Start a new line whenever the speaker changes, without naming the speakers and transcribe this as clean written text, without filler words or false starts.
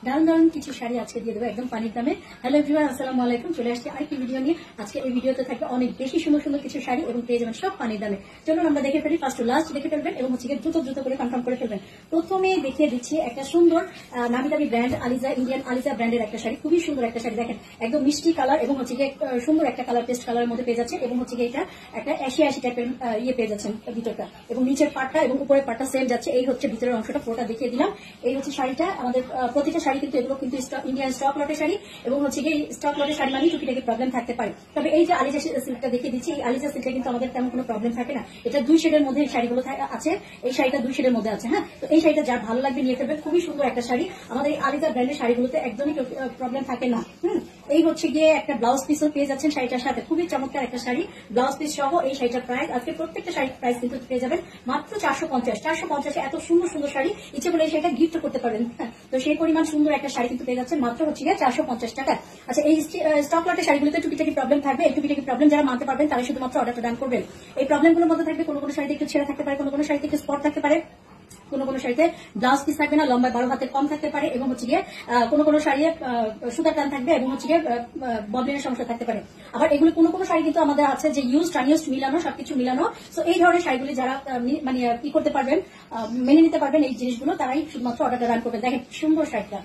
দারুণ দারুণ কিছু শাড়ি আজকে দিয়ে দেবো একদম পানির দামে। হ্যালো এভরিওয়ান, আসসালামু আলাইকুম। চলে আসছি আরেকটি ভিডিও নিয়ে। আজকে এই ভিডিওতে থাকবে অনেক বেশি সুন্দর সুন্দর কিছু শাড়ি এবং পেয়ে যাবেন সব পানির দামে। চলুন আমরা দেখে ফেলি, ফার্স্ট টু লাস্ট দেখে ফেলবেন এবং হচ্ছে দ্রুত দ্রুত করে কনফার্ম করে ফেলবেন। প্রথমে দেখিয়ে দিচ্ছি একটা সুন্দর নামি দামি ব্র্যান্ড আলিজা, ইন্ডিয়ান আলিজা ব্র্যান্ডের একটা শাড়ি। খুবই সুন্দর একটা শাড়ি, দেখেন একদম মিষ্টি কালার এবং হচ্ছে সুন্দর একটা কালার, পেস্ট কালারের মধ্যে পেয়ে যাচ্ছে এবং হচ্ছে এটা একটা 80 টাইপের ইয়ে পেয়ে যাচ্ছেন ভিতরটা, এবং নিচের পাটটা এবং উপরের পাটটা সেম যাচ্ছে। এই হচ্ছে ভিতরের অংশটা, পুরোটা দেখিয়ে দিলাম। এই হচ্ছে শাড়িটা। আমাদের প্রতিটা শাড়ি কিন্তু এগুলো কিন্তু ইন্ডিয়ান স্টক লটের শাড়ি এবং হচ্ছে গিয়ে স্টক লটের শাড়ি মানে টুকিটাকি প্রবলেম থাকতে পারে। তবে এই যে আলিজা সিল্কটা দেখিয়ে দিচ্ছি, এই আলিজা সিল্কটা কিন্তু আমাদের তেমন কোনো প্রবলেম থাকে না। এটা 2 শেডের মধ্যে এই শাড়িগুলো আছে। এই শাড়িটা 2 শেডের মধ্যে আছে। হ্যাঁ, তো এই শাড়িটা যার ভালো লাগবে নিয়ে ফেলবেন। খুবই সুন্দর একটা শাড়ি। আমাদের এই আলিজা ব্র্যান্ডের শাড়িগুলোতে একদমই প্রবলেম থাকে না। এই হচ্ছে গিয়ে একটা ব্লাউজ পিসও পেয়ে যাচ্ছেন শাড়িটার সাথে। খুবই চমৎকার একটা শাড়ি, ব্লাউজ পিস সহ। এই শাড়িটার প্রাইস আজকে প্রত্যেকটা শাড়ির প্রাইস কিন্তু পেয়ে যাবেন মাত্র 450। এত সুন্দর সুন্দর শাড়ি, ইচ্ছে বলে এই শাড়িটা গিফট করতে পারবেন। তো সেই পরিমাণ সুন্দর একটা শাড়ি কিন্তু পেয়ে যাচ্ছেন মাত্র হচ্ছে 450 টাকা। আচ্ছা, এই স্টক লটের শাড়িগুলোতে টুকিটাকি প্রবলেম থাকবে। এই টুকিটাকি প্রবলেম যারা মানতে পারবেন তারা শুধুমাত্র অর্ডারটা ডান করবেন। এই প্রবলেমগুলোর মধ্যে থাকবে কোনো কোনো শাড়িতে একটু ছেঁড়া থাকতে পারে, কোনো কোনো শাড়িতে একটু স্পট থাকতে পারে, কোনো কোনো শাড়িতে ব্লাউজ পিস থাকবে না, লম্বায় 12 হাতের কম থাকতে পারে, এবং হচ্ছে গিয়ে কোনো কোনো শাড়ি সুতার টান থাকবে এবং হচ্ছে গিয়ে ববলিনের সমস্যা থাকতে পারে। আবার এগুলো কোনো কোনো শাড়ি কিন্তু আমাদের আছে যে ইউজড আনইউজড মিলানো, সবকিছু মিলানো। তো এই ধরনের শাড়িগুলি যারা মানে কি করতে পারবেন, মেনে নিতে পারবেন এই জিনিসগুলো, তারাই শুধুমাত্র অর্ডারটা রান করবেন। দেখেন সুন্দর শাড়িটা।